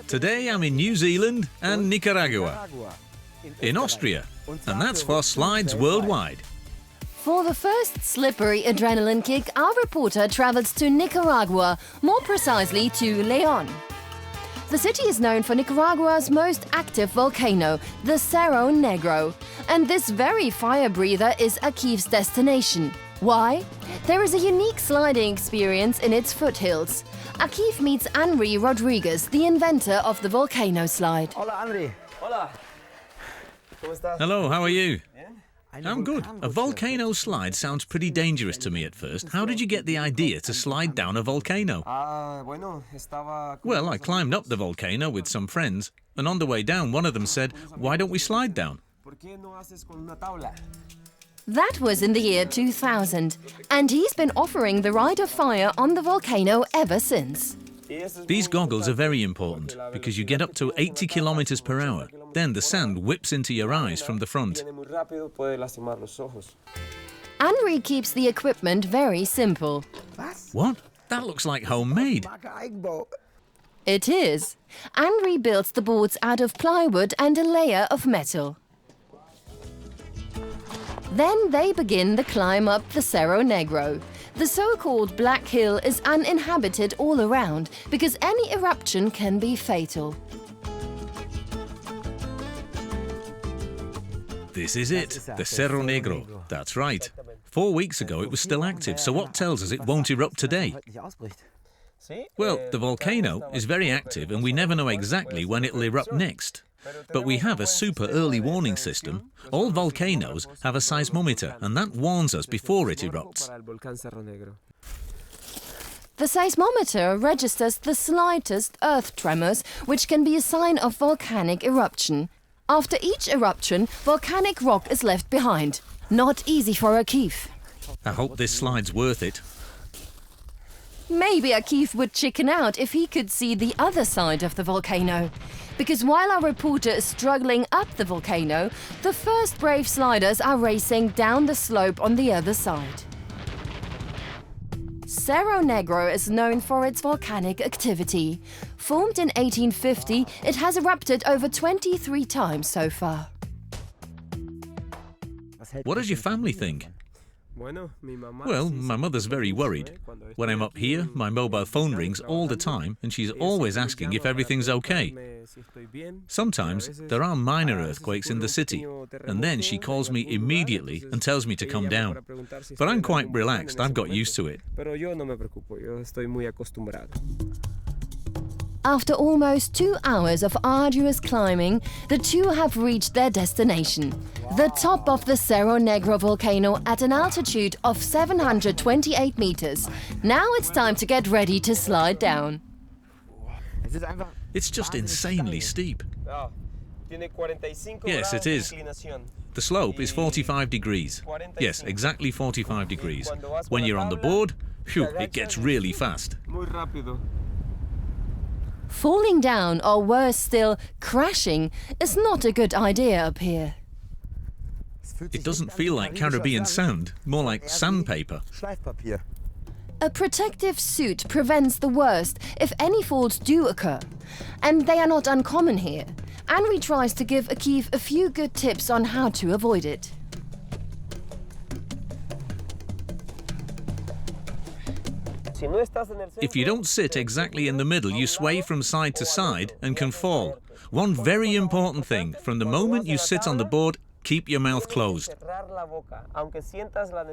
Today I'm in New Zealand and Nicaragua, in Austria, and that's for Slides Worldwide. For the first slippery adrenaline kick, our reporter travels to Nicaragua, more precisely to León. The city is known for Nicaragua's most active volcano, the Cerro Negro, and this very fire breather is Akif's destination. Why? There is a unique sliding experience in its foothills. Akif meets Henry Rodriguez, the inventor of the Volcano Slide. Hola, Henry. Hola. ¿Cómo estás? Hello, how are you? I'm good. A volcano slide sounds pretty dangerous to me at first. How did you get the idea to slide down a volcano? Well, I climbed up the volcano with some friends, and on the way down, one of them said, "Why don't we slide down?" That was in the year 2000, and he's been offering the ride of fire on the volcano ever since. These goggles are very important because you get up to 80 kilometers per hour. Then the sand whips into your eyes from the front. Henry keeps the equipment very simple. What? That looks like homemade. It is. Henry builds the boards out of plywood and a layer of metal. Then they begin the climb up the Cerro Negro. The so-called Black Hill is uninhabited all around because any eruption can be fatal. This is it, the Cerro Negro. That's right. 4 weeks ago it was still active, so what tells us it won't erupt today? Well, the volcano is very active and we never know exactly when it'll erupt next. But we have a super early warning system. All volcanoes have a seismometer and that warns us before it erupts. The seismometer registers the slightest earth tremors, which can be a sign of volcanic eruption. After each eruption, volcanic rock is left behind. Not easy for Akif. I hope this slide's worth it. Maybe Akif would chicken out if he could see the other side of the volcano. Because while our reporter is struggling up the volcano, the first brave sliders are racing down the slope on the other side. Cerro Negro is known for its volcanic activity. Formed in 1850, it has erupted over 23 times so far. What does your family think? Well, my mother's very worried. When I'm up here, my mobile phone rings all the time and she's always asking if everything's okay. Sometimes there are minor earthquakes in the city and then she calls me immediately and tells me to come down. But I'm quite relaxed, I've got used to it. After almost 2 hours of arduous climbing, the two have reached their destination, the top of the Cerro Negro volcano at an altitude of 728 meters. Now it's time to get ready to slide down. It's just insanely steep. Yes, it is. The slope is 45 degrees. Yes, exactly 45 degrees. When you're on the board, phew, it gets really fast. Falling down, or worse still, crashing, is not a good idea up here. It doesn't feel like Caribbean sand, more like sandpaper. A protective suit prevents the worst if any falls do occur. And they are not uncommon here. Henry tries to give Akif a few good tips on how to avoid it. If you don't sit exactly in the middle, you sway from side to side and can fall. One very important thing, from the moment you sit on the board, keep your mouth closed.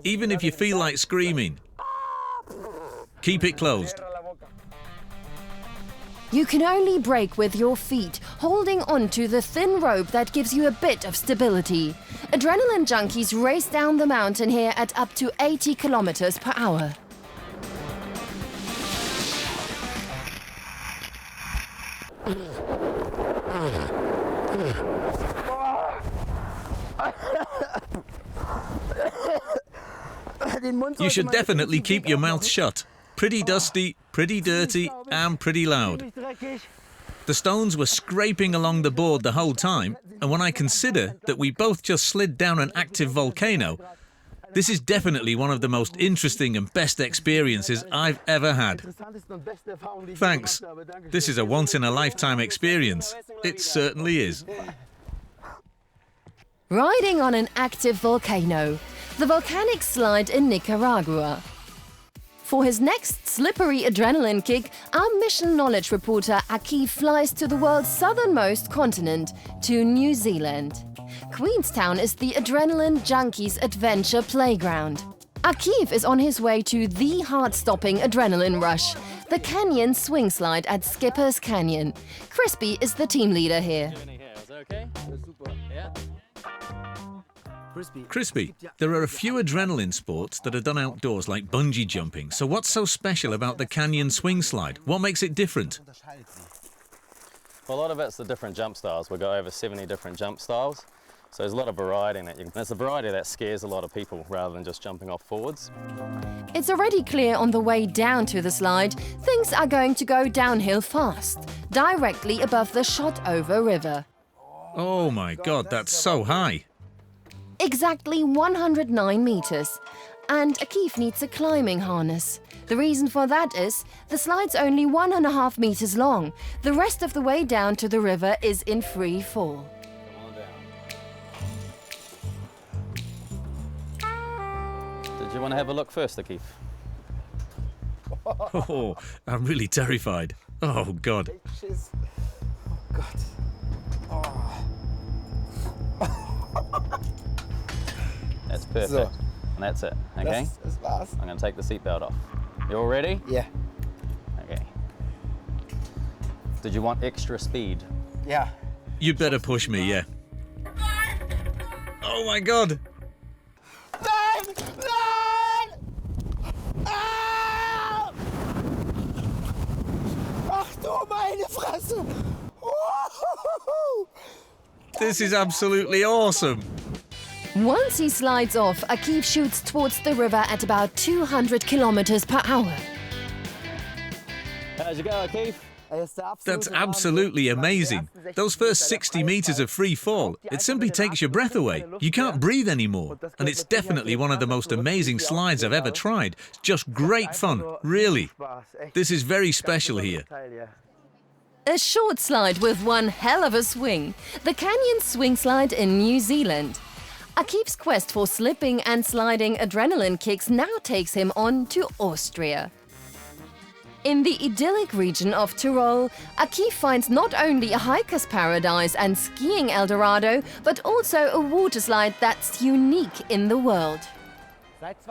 Even if you feel like screaming, keep it closed. You can only brake with your feet, holding onto the thin rope that gives you a bit of stability. Adrenaline junkies race down the mountain here at up to 80 kilometers per hour. You should definitely keep your mouth shut. Pretty dusty, pretty dirty, and pretty loud. The stones were scraping along the board the whole time, and when I consider that we both just slid down an active volcano, This is definitely one of the most interesting and best experiences I've ever had. Thanks. This is a once-in-a-lifetime experience. It certainly is. Riding on an active volcano, the volcanic slide in Nicaragua. For his next slippery adrenaline kick, our Mission Knowledge reporter Akif flies to the world's southernmost continent, to New Zealand. Queenstown is the adrenaline junkies' adventure playground. Akif is on his way to the heart-stopping adrenaline rush, the canyon swing slide at Skipper's Canyon. Crispy is the team leader here. Crispy, there are a few adrenaline sports that are done outdoors like bungee jumping, so what's so special about the canyon swing slide? What makes it different? Well, a lot of it's the different jump styles. We've got over 70 different jump styles, so there's a lot of variety in it. It's the variety that scares a lot of people rather than just jumping off forwards. It's already clear on the way down to the slide, things are going to go downhill fast, directly above the Shotover River. Oh my God, that's so high. Exactly 109 meters. And Akif needs a climbing harness. The reason for that is the slide's only 1.5 meters long. The rest of the way down to the river is in free fall. Did you want to have a look first, Akif? Oh, I'm really terrified. Oh God. Oh God. That's perfect. So. And that's it, okay? Das war's. I'm going to take the seatbelt off. You all ready? Yeah. Okay. Did you want extra speed? Yeah. You'd better push me, yeah. Oh my God. Nein! Nein! Ah! Ach du meine Fresse! This is absolutely awesome. Once he slides off, Akif shoots towards the river at about 200 kilometers per hour. How'd you go, Akif? That's absolutely amazing. Those first 60 meters of free fall, it simply takes your breath away. You can't breathe anymore. And it's definitely one of the most amazing slides I've ever tried. Just great fun, really. This is very special here. A short slide with one hell of a swing. The Canyon Swing Slide in New Zealand. Akif's quest for slipping and sliding adrenaline kicks now takes him on to Austria. In the idyllic region of Tyrol, Akif finds not only a hiker's paradise and skiing Eldorado, but also a waterslide that's unique in the world.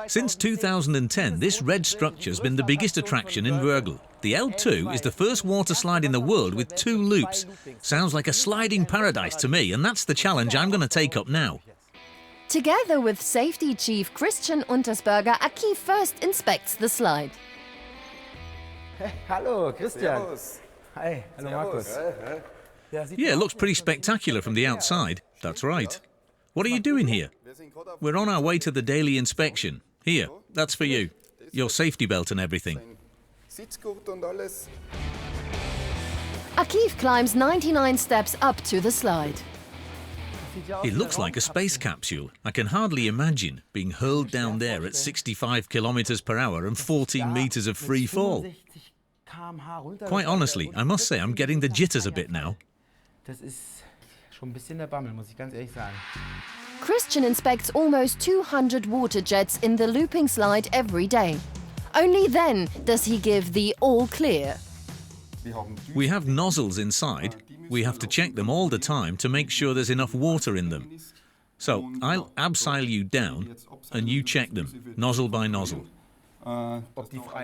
Since 2010, this red structure's been the biggest attraction in Wörgl. The L2 is the first waterslide in the world with 2 loops. Sounds like a sliding paradise to me, and that's the challenge I'm going to take up now. Together with Safety Chief Christian Untersberger, Akif first inspects the slide. Hallo, Christian. Hi, hallo Markus. Yeah, it looks pretty spectacular from the outside. That's right. What are you doing here? We're on our way to the daily inspection. Here, that's for you. Your safety belt and everything. Akif climbs 99 steps up to the slide. It looks like a space capsule. I can hardly imagine being hurled down there at 65 kilometers per hour and 14 meters of free fall. Quite honestly, I must say I'm getting the jitters a bit now. Christian inspects almost 200 water jets in the looping slide every day. Only then does he give the all clear. We have nozzles inside. We have to check them all the time to make sure there's enough water in them. So I'll abseil you down and you check them, nozzle by nozzle.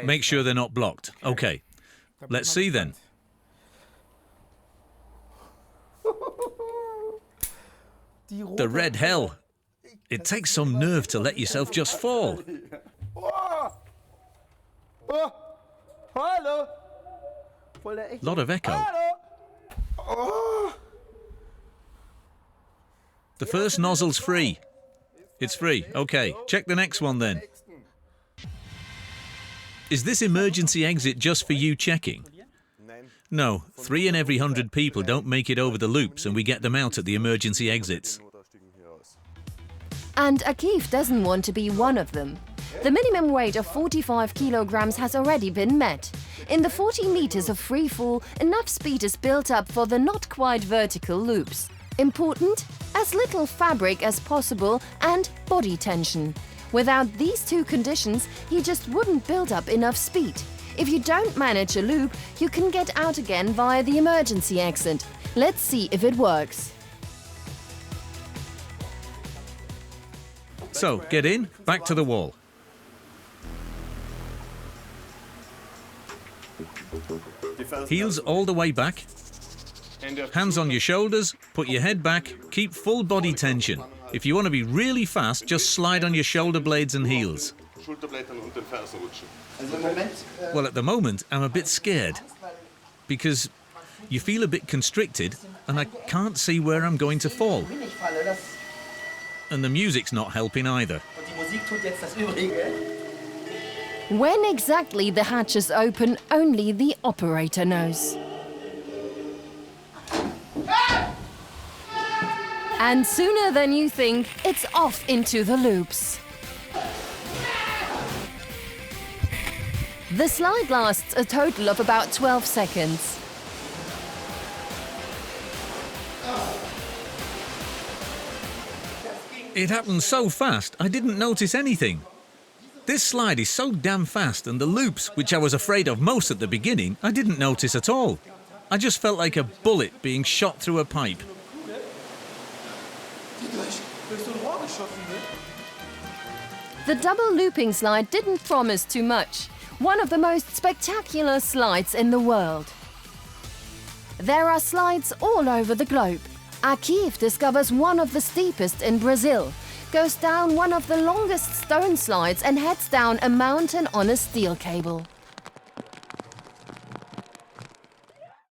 Make sure they're not blocked. Okay, let's see then. The red hell. It takes some nerve to let yourself just fall. Lot of echo. The first nozzle's free. It's free. Okay, check the next one then. Is this emergency exit just for you checking? No, 3 in every 100 people don't make it over the loops and we get them out at the emergency exits. And Akif doesn't want to be one of them. The minimum weight of 45 kilograms has already been met. In the 40 meters of free fall, enough speed is built up for the not quite vertical loops. Important? As little fabric as possible and body tension. Without these two conditions, you just wouldn't build up enough speed. If you don't manage a loop, you can get out again via the emergency exit. Let's see if it works. So, get in, back to the wall. Heels all the way back. Hands on your shoulders, put your head back, keep full body tension. If you want to be really fast, just slide on your shoulder blades and heels. Well, at the moment, I'm a bit scared because you feel a bit constricted and I can't see where I'm going to fall. And the music's not helping either. When exactly the hatches open, only the operator knows. And sooner than you think, it's off into the loops. The slide lasts a total of about 12 seconds. It happened so fast, I didn't notice anything. This slide is so damn fast, and the loops, which I was afraid of most at the beginning, I didn't notice at all. I just felt like a bullet being shot through a pipe. The double looping slide didn't promise too much. One of the most spectacular slides in the world. There are slides all over the globe. Akif discovers one of the steepest in Brazil, goes down one of the longest stone slides and heads down a mountain on a steel cable.